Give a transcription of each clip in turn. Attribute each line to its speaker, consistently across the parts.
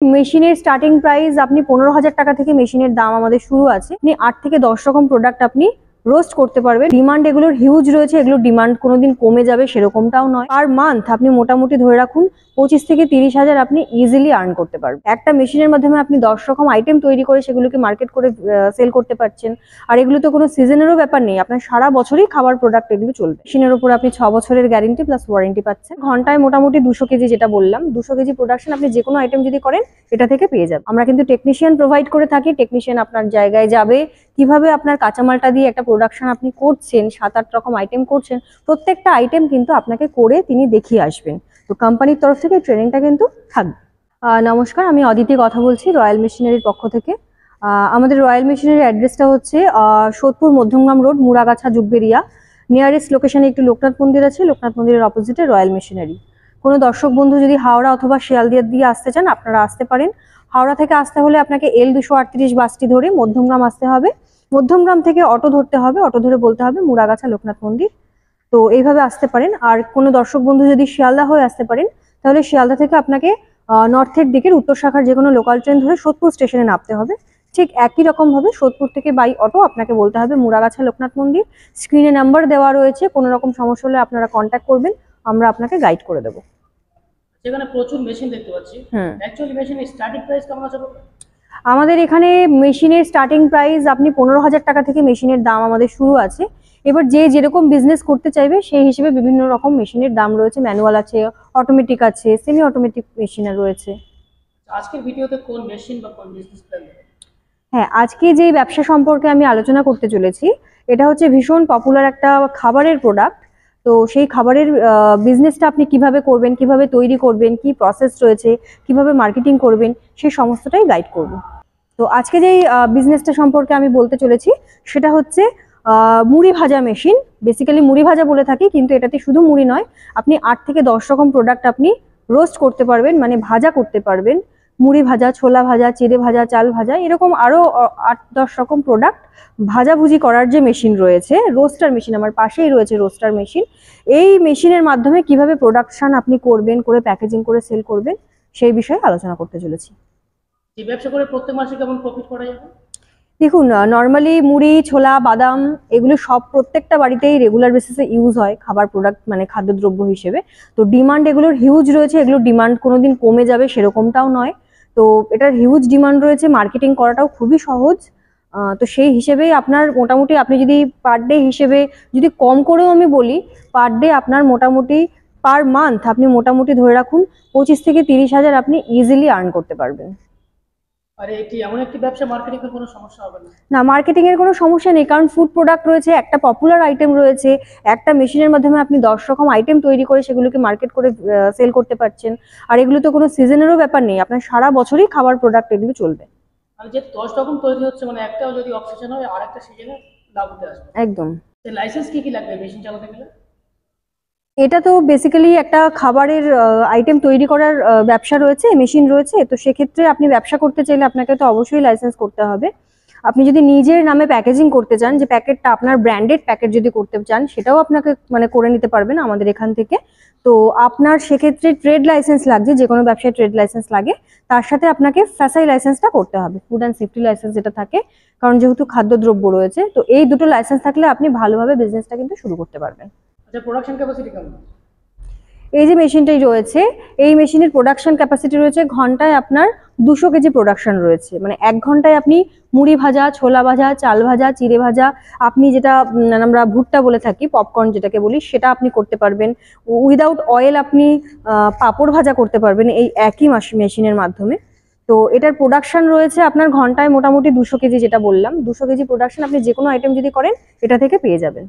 Speaker 1: মেশিনের starting price আপনি 15,000 টাকা থেকে মেশিনের দাম আমাদের শুরু আছে। আপনি 8 থেকে 10 রকম প্রোডাক্ট আপনি রোস্ট করতে পারবেন। ডিমান্ড এগুলোর হিউজ রয়েছে, এগুলোর ডিমান্ড কোনোদিন কমে যাবে সেরকমটাও নয়। পার মান্থ আপনি মোটামুটি ধরে রাখুন 25 থেকে 30,000 আপনি ইজিলি আর্ন করতে পারবেন। একটা মেশিনের মাধ্যমে আপনি 10 রকম আইটেম তৈরি করে সেগুলোকে মার্কেট করে সেল করতে পারছেন। আর এগুলো তো কোনো সিজনেরও ব্যাপার নেই, আপনার সারা বছরই খাবার প্রোডাক্ট এগুলো চলবে। মেশিনের উপর আপনি 6 বছরের গ্যারেন্টি প্লাস ওয়ারেন্টি পাচ্ছেন। ঘন্টায় মোটামুটি 200 কেজি, যেটা বললাম 200 কেজি প্রোডাকশন আপনি যে কোনো আইটেম যদি করেন এটা থেকে পেয়ে যাবেন। আমরা কিন্তু টেকনিশিয়ান প্রোভাইড করে থাকি। টেকনিশিয়ান আপনার জায়গায় যাবে, কিভাবে আপনার কাঁচামালটা দিয়ে একটা প্রোডাকশন আপনি করছেন, 7-8 রকম আইটেম করছেন, প্রত্যেকটা আইটেম কিন্তু আপনাকে করে তিনি দেখিয়ে আসবেন। তো কোম্পানির তরফ থেকে ট্রেনিংটা কিন্তু থাকবে। নমস্কার, আমি অদিতি কথা বলছি রয়্যাল মেশিনারির পক্ষ থেকে। আমাদের রয়্যাল মেশিনারির অ্যাড্রেসটা হচ্ছে সোদপুর মধ্যমগ্রাম রোড, মুড়াগাছা, জুগবেরিয়া। নিয়ারেস্ট লোকেশনে একটি লোকনাথ মন্দির আছে, লোকনাথ মন্দিরের অপোজিটে রয়্যাল মেশিনারি। কোনো দর্শক বন্ধু যদি হাওড়া অথবা শিয়ালদিয়া দিয়ে আসতে চান আপনারা আসতে পারেন। হাওড়া থেকে আসতে হলে আপনাকে L238 বাসটি ধরে মধ্যমগ্রাম আসতে হবে। মধ্যমগ্রাম থেকে অটো ধরতে হবে, অটো ধরে বলতে হবে মুড়াগাছা লোকনাথ মন্দির। তো এইভাবে আসতে পারেন। আর কোনো দর্শক বন্ধু যদি শিয়ালদা হয়ে আসতে পারেন তাহলে শিয়ালদা থেকে আপনাকে নর্থের দিকের উত্তর শাখার যে কোনো লোকাল ট্রেন ধরে সোদপুর স্টেশনে নামতে হবে। ঠিক একই রকম ভাবে সোদপুর থেকে বাই অটো আপনাকে বলতে হবে মুড়াগাছা লোকনাথ মন্দির। স্ক্রিনে নাম্বার দেওয়া রয়েছে, কোনো রকম সমস্যা হলে আপনারা কন্ট্যাক্ট করবেন, আমরা আপনাকে গাইড করে দেবো।
Speaker 2: সেখানে প্রচুর মেশিন দেখতে পাচ্ছি। অ্যাকচুয়ালি মেশিনের স্টার্টিং প্রাইস কেমন আছে?
Speaker 1: আমাদের এখানে মেশিনের স্টার্টিং প্রাইস আপনি 15,000 টাকা থেকে মেশিনের দাম আমাদের শুরু আছে। এবার যে যেরকম বিজনেস করতে চাইবে সেই হিসেবে বিভিন্ন রকম মেশিনের দাম রয়েছে। ম্যানুয়াল আছে, অটোমেটিক আছে, সেমি অটোমেটিক মেশিনের রয়েছে।
Speaker 2: আজকের ভিডিওতে কোন মেশিন বা কোন বিজনেস প্ল্যান?
Speaker 1: হ্যাঁ, আজকে যে ব্যবসা সম্পর্কে আমি আলোচনা করতে চলেছি এটা হচ্ছে ভীষণ পপুলার একটা খাবারের প্রোডাক্ট। তো সেই খাবারের বিজনেসটা আপনি কিভাবে করবেন, কিভাবে তৈরি করবেন, কি প্রসেস রয়েছে, কিভাবে মার্কেটিং করবেন, সেই সমস্তটাই গাইড করব। তো আজকে যেই বিজনেসটা সম্পর্কে আমি বলতে চলেছি সেটা হচ্ছে মুড়ি ভাজা মেশিন। বেসিক্যালি মুড়ি ভাজা বলে থাকি, কিন্তু এটাতে শুধু মুড়ি নয়, আপনি 8 থেকে 10 রকম প্রোডাক্ট আপনি রোস্ট করতে পারবেন, মানে ভাজা করতে পারবেন। মুড়ি ভাজা, ছোলা ভাজা, চিড়ে ভাজা, চাল ভাজা, এরকম আরো 8-10 রকম প্রোডাক্ট ভাজাভুজি করার যে মেশিন রয়েছে, রোস্টার মেশিন আমার পাশেই রয়েছে রোস্টার মেশিন। এই মেশিনের মাধ্যমে কিভাবে প্রোডাকশন আপনি করবেন, করে প্যাকেজিং করে সেল করবেন, সেই বিষয়ে আলোচনা করতে চলেছি।
Speaker 2: এই ব্যবসা করে প্রত্যেক মাসে কেমন প্রফিট করা যাবে?
Speaker 1: দেখুন, নর্মালি মুড়ি, ছোলা, বাদাম এগুলো সব প্রত্যেকটা বাড়িতেই রেগুলার বেসিসে ইউজ হয় খাবার প্রোডাক্ট, মানে খাদ্যদ্রব্য হিসেবে। তো ডিমান্ড এগুলোর হিউজ রয়েছে, এগুলোর ডিমান্ড কোনোদিন কমে যাবে সেরকমটাও নয়। তো এটার হিউজ ডিমান্ড রয়েছে, মার্কেটিং করাটাও খুবই সহজ। তো সেই হিসেবেই আপনার মোটামুটি আপনি যদি পার ডে হিসেবে যদি কম করেও আমি বলি, পার ডে আপনার মোটামুটি পার মান্থ আপনি মোটামুটি ধরে রাখুন 25 থেকে 30,000 আপনি ইজিলি আর্ন করতে পারবেন।
Speaker 2: আরে এটি এমন একটি ব্যবসা, মার্কেটিং এর কোনো সমস্যা হবে না?
Speaker 1: না, মার্কেটিং এর কোনো সমস্যা নেই, কারণ ফুড প্রোডাক্ট রয়েছে, একটা পপুলার আইটেম রয়েছে, একটা মেশিনের মাধ্যমে আপনি 10 রকম আইটেম তৈরি করে সেগুলোকে মার্কেট করে সেল করতে পারছেন। আর এগুলো তো কোনো সিজনেরও ব্যাপার নেই, আপনার সারা বছরই খাবার প্রোডাক্ট এগুলো চলবে।
Speaker 2: মানে যে 10 রকম তৈরি হচ্ছে, মানে একটাও যদি অক্সিজেন হয় আরেকটা সিজনে লাভ উঠে আসবে।
Speaker 1: একদম।
Speaker 2: লাইসেন্স কি লাগবে মেশিন চালাতে গেলে?
Speaker 1: এটা তো বেসিক্যালি একটা খাবারের আইটেম তৈরি করার ব্যবসা রয়েছে, মেশিন রয়েছে। তো সেক্ষেত্রে আপনি ব্যবসা করতে চাইলে আপনাকে তো অবশ্যই লাইসেন্স করতে হবে। আপনি যদি নিজের নামে প্যাকেজিং করতে চান, যে প্যাকেটটা আপনার ব্র্যান্ডেড প্যাকেট যদি করতে চান, সেটাও আপনাকে মানে করে নিতে পারবেন আমাদের এখান থেকে। তো আপনার সেক্ষেত্রে ট্রেড লাইসেন্স লাগছে, যে কোনো ব্যবসায় ট্রেড লাইসেন্স লাগে। তার সাথে আপনাকে ফ্যাসাই লাইসেন্সটা করতে হবে, ফুড অ্যান্ড সেফটি লাইসেন্স যেটা থাকে, কারণ যেহেতু খাদ্যদ্রব্য রয়েছে। তো এই দুটো লাইসেন্স থাকলে আপনি ভালোভাবে বিজনেসটা কিন্তু শুরু করতে পারবেন।
Speaker 2: আচ্ছা, প্রোডাকশন ক্যাপাসিটি কেমন?
Speaker 1: এই যে মেশিনটাই রয়েছে, এই মেশিনের প্রোডাকশন ক্যাপাসিটি রয়েছে ঘন্টায় আপনার 200 কেজি প্রোডাকশন রয়েছে। মানে 1 ঘন্টায় আপনি মুড়ি ভাজা, ছোলা ভাজা, চাল ভাজা, চিড়ে ভাজা, আপনি যেটা আমরা ভুট্টা বলে থাকি, পপকর্ন যেটাকে বলি, সেটা আপনি করতে পারবেন। উইদাউট অয়েল আপনি পাঁপড় ভাজা করতে পারবেন এই একই মেশিনের মাধ্যমে। তো এটার প্রোডাকশন রয়েছে আপনার ঘন্টায় মোটামুটি 200 কেজি, যেটা বললাম 200 কেজি প্রোডাকশন আপনি যে কোনো আইটেম যদি করেন এটা থেকে পেয়ে যাবেন।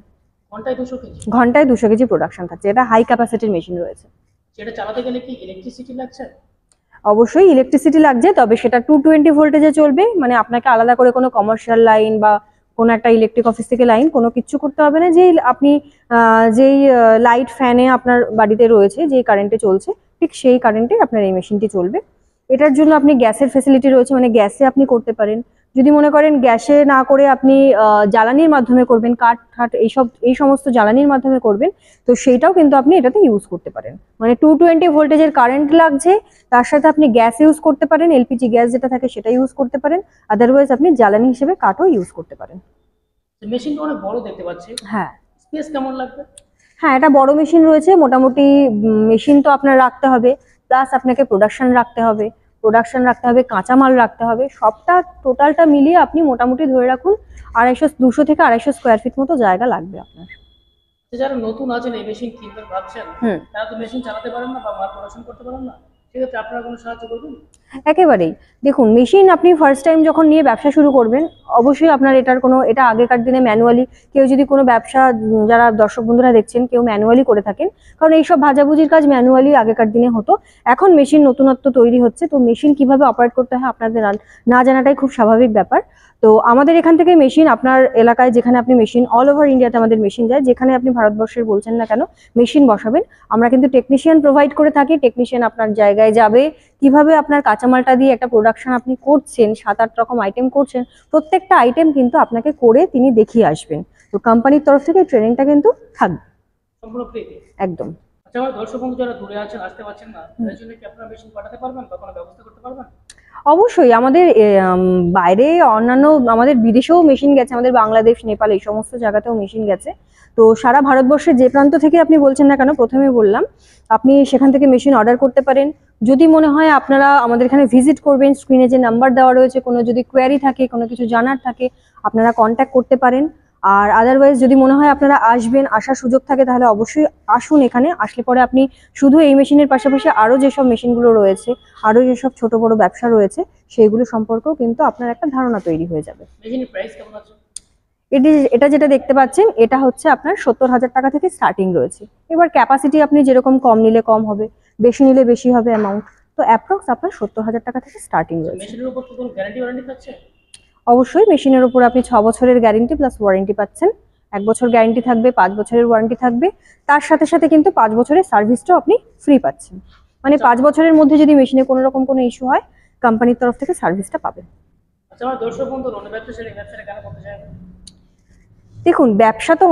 Speaker 2: ঘন্টায় 200 কেজি?
Speaker 1: ঘন্টায় 200 কেজি প্রোডাকশন থাকছে, এটা হাই ক্যাপাসিটির মেশিন রয়েছে।
Speaker 2: সেটা চালাতে গেলে কি ইলেকট্রিসিটি লাগছে?
Speaker 1: অবশ্যই ইলেকট্রিসিটি লাগছে, তবে সেটা 220 ভোল্টেজে চলবে। মানে আপনাকে আলাদা করে কোনো কমার্শিয়াল লাইন বা কোনো একটা ইলেকট্রিক অফিস থেকে লাইন কোনো কিছু করতে হবে না। যেই আপনি যেই লাইট ফ্যানে আপনার বাড়িতে রয়েছে, যেই কারেন্টে চলছে, ঠিক সেই কারেন্টে আপনার এই মেশিনটি চলবে। এটার জন্য আপনি গ্যাসের ফেসিলিটি রয়েছে, মানে গ্যাসে আপনি করতে পারেন, যদি মনে করেন গ্যাসে না করে আপনি জ্বালানির মাধ্যমে করবেন, কাঠ ঠাট এই সমস্ত জ্বালানির মাধ্যমে করবেন, তো সেইটাও কিন্তু আপনি এটাতে ইউজ করতে পারেন। মানে 220 ভোল্টেজের কারেন্ট লাগছে, তার সাথে আপনি গ্যাস ইউজ করতে পারেন, এলপিজি গ্যাস যেটা থাকে সেটা ইউজ করতে পারেন, আদারওয়াইজ আপনি জ্বালানি হিসেবে কাঠও ইউজ করতে পারেন।
Speaker 2: মেশিনটা অনেক বড় দেখতে পাচ্ছি,
Speaker 1: হ্যাঁ
Speaker 2: স্পেস কেমন লাগবে?
Speaker 1: হ্যাঁ, এটা বড় মেশিন রয়েছে মোটামুটি। মেশিন তো আপনার রাখতে হবে, প্লাস আপনাকে প্রোডাকশন রাখতে হবে, কাঁচামাল রাখতে হবে, সবটা টোটালটা মিলিয়ে আপনি মোটামুটি ধরে রাখুন 200 থেকে 250 স্কোয়ার ফিট মতো জায়গা লাগবে আপনার।
Speaker 2: যারা নতুন আছেন এই মেশিন কিনবেন ভাবছেন, তারা তো মেশিন চালাতে পারেন না বা মাল প্রোডাকশন করতে পারেন না, সেক্ষেত্রে আপনারা কোনো সাহায্য করবেন?
Speaker 1: একেবারেই। দেখুন, মেশিন আপনি ফার্স্ট টাইম যখন নিয়ে ব্যবসা শুরু করবেন, অবশ্যই আপনার এটা আগেকার দিনে ম্যানুয়ালি, কেউ যদি কোনো ব্যবসা, যারা দর্শক বন্ধুরা দেখছেন, কেউ ম্যানুয়ালি করে থাকেন, কারণ এইসব ভাজাভুজির কাজ ম্যানুয়ালি আগেকার দিনে হতো। এখন মেশিন নতুনত্ব তৈরি হচ্ছে, তো মেশিন কিভাবে অপারেট করতে হয় আপনাদের না জানাটাই খুব স্বাভাবিক ব্যাপার। তো আমাদের এখান থেকে মেশিন আপনার এলাকায় যেখানে আপনি মেশিন, অল ওভার ইন্ডিয়াতে আমাদের মেশিন যায়, যেখানে আপনি ভারতবর্ষের বলছেন না কেন মেশিন বসাবেন, আমরা কিন্তু টেকনিশিয়ান প্রোভাইড করে থাকি। টেকনিশিয়ান আপনার জায়গায় যাবে, কিভাবে আপনার কাঁচামালটা দিয়ে একটা প্রোডাকশন আপনি করছেন, 7-8 রকম আইটেম করছেন, প্রত্যেকটা আইটেম কিন্তু আপনাকে করে তিনি দেখিয়ে আসবেন। তো কোম্পানির তরফ থেকে ট্রেনিংটা কিন্তু থাকবে
Speaker 2: সম্পূর্ণ ফ্রি,
Speaker 1: একদম।
Speaker 2: আচ্ছা, আমার দর্শক বন্ধু যারা দূরে আছেন, আসতে পারছেন না, তাদের জন্য কি আপনারা মেশিন পাঠাতে পারবেন বা কোনো ব্যবস্থা করতে পারবেন?
Speaker 1: অবশ্যই, আমাদের বাইরে অন্যান্য আমাদের বিদেশেও মেশিন গেছে, আমাদের বাংলাদেশ, নেপাল এই সমস্ত জায়গাতেও মেশিন গেছে। তো সারা ভারতবর্ষের যে প্রান্ত থেকে আপনি বলছেন না কেন, প্রথমে বললাম আপনি সেখান থেকে মেশিন অর্ডার করতে পারেন। যদি মনে হয় আপনারা আমাদের এখানে ভিজিট করবেন, স্ক্রিনে যে নাম্বার দেওয়া রয়েছে, কোনো যদি কোয়ারি থাকে, কোনো কিছু জানার থাকে, আপনারা কন্ট্যাক্ট করতে পারেন। আর আদারওয়াইজ যদি মনে হয় আপনারা আসার সুযোগ থাকে, তাহলে অবশ্যই আসুন। এখানে আসলে পরে আপনি শুধু এই মেশিনের পাশাপাশি আরও যেসব মেশিনগুলো রয়েছে, আরও যেসব ছোট বড় ব্যবসা রয়েছে, সেইগুলো সম্পর্কেও কিন্তু আপনার একটা ধারণা তৈরি হয়ে যাবে।
Speaker 2: মেশিনের প্রাইস কেমন আছে?
Speaker 1: এটা যেটা দেখতে পাচ্ছেন, এটা হচ্ছে আপনার 70,000 টাকা থেকে স্টার্টিং রয়েছে। এবার ক্যাপাসিটি আপনি যেরকম কম নিলে কম হবে, বেশি নিলে বেশি হবে অ্যামাউন্ট। তো অ্যাপ্রক্স আপনার 70,000 টাকা থেকে স্টার্টিং রয়েছে।
Speaker 2: মেশিনের উপর কি কোনো গ্যারান্টি ওয়ারেন্টি থাকছে?
Speaker 1: অবশ্যই, মেশিনের উপর আপনি 6 বছরের গ্যারেন্টি প্লাস ওয়ারেন্টি পাচ্ছেন। 1 বছর গ্যারেন্টি থাকবে, 5 বছরের ওয়ারেন্টি থাকবে, তার সাথে সাথে কিন্তু 5 বছরের সার্ভিসটাও আপনি ফ্রি পাচ্ছেন। মানে 5 বছরের মধ্যে যদি মেশিনে কোনো রকম কোনো ইস্যু হয়, কোম্পানির তরফ থেকে সার্ভিসটা পাবেন।
Speaker 2: আচ্ছা, আমার দর্শক বন্ধু অন্য ব্যবসা ছেড়ে ব্যবসাটা কেন করতে চায়?
Speaker 1: দেখুন, ব্যবসা তো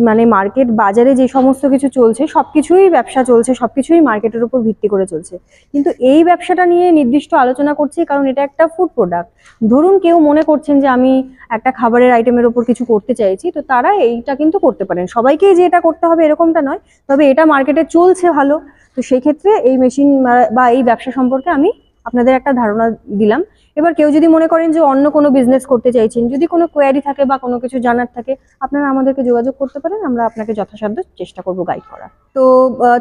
Speaker 1: মানে মার্কেট বাজারে যে সমস্ত কিছু চলছে, সবকিছুই ব্যবসা চলছে, সবকিছুই মার্কেটের উপর ভিত্তি করে চলছে, কিন্তু এই ব্যবসাটা নিয়ে নির্দিষ্ট আলোচনা করছি কারণ এটা একটা ফুড প্রোডাক্ট। ধরুন কেউ মনে করছেন যে আমি একটা খাবারের আইটেমের উপর কিছু করতে চাইছি, তো তারা এইটা কিন্তু করতে পারেন। সবাইকেই যে এটা করতে হবে এরকমটা নয়, তবে এটা মার্কেটে চলছে ভালো, তো সেই ক্ষেত্রে এই মেশিন বা এই ব্যবসা সম্পর্কে আমি আপনাদের একটা ধারণা দিলাম। এবার কেউ যদি মনে করেন যে অন্য কোনো বিজনেস করতে চাইছেন, যদি কোনো কোয়ারি থাকে বা কোনো কিছু জানার থাকে, আপনারা আমাদেরকে যোগাযোগ করতে পারেন, আমরা আপনাকে যথাসাধ্য চেষ্টা করব গাইড করার। তো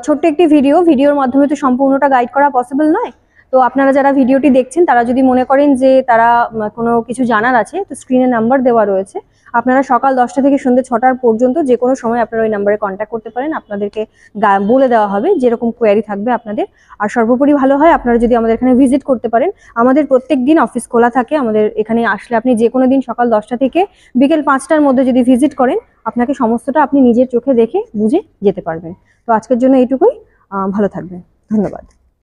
Speaker 1: ছোট্ট একটি ভিডিওর মাধ্যমে তো সম্পূর্ণটা গাইড করা পসিবল নয়। তো আপনারা যারা ভিডিওটি দেখছেন, তারা যদি মনে করেন যে তারা কোনো কিছু জানার আছে, তো স্ক্রিনে নাম্বার দেওয়া রয়েছে, আপনারা সকাল 10টা থেকে সন্ধ্যে 6টা পর্যন্ত যে কোনো সময় আপনারা ওই নাম্বারে কন্ট্যাক্ট করতে পারেন। আপনাদেরকে বলে দেওয়া হবে যেরকম কোয়ারি থাকবে আপনাদের। আর সর্বোপরি ভালো হয় আপনারা যদি আমাদের এখানে ভিজিট করতে পারেন। আমাদের প্রত্যেক দিন অফিস খোলা থাকে। আমাদের এখানে আসলে আপনি যে কোনো দিন সকাল 10টা থেকে বিকেল 5টার মধ্যে যদি ভিজিট করেন, আপনাকে সমস্তটা আপনি নিজের চোখে দেখে বুঝে যেতে পারবেন। তো আজকের জন্য এইটুকুই। ভালো থাকবেন, ধন্যবাদ।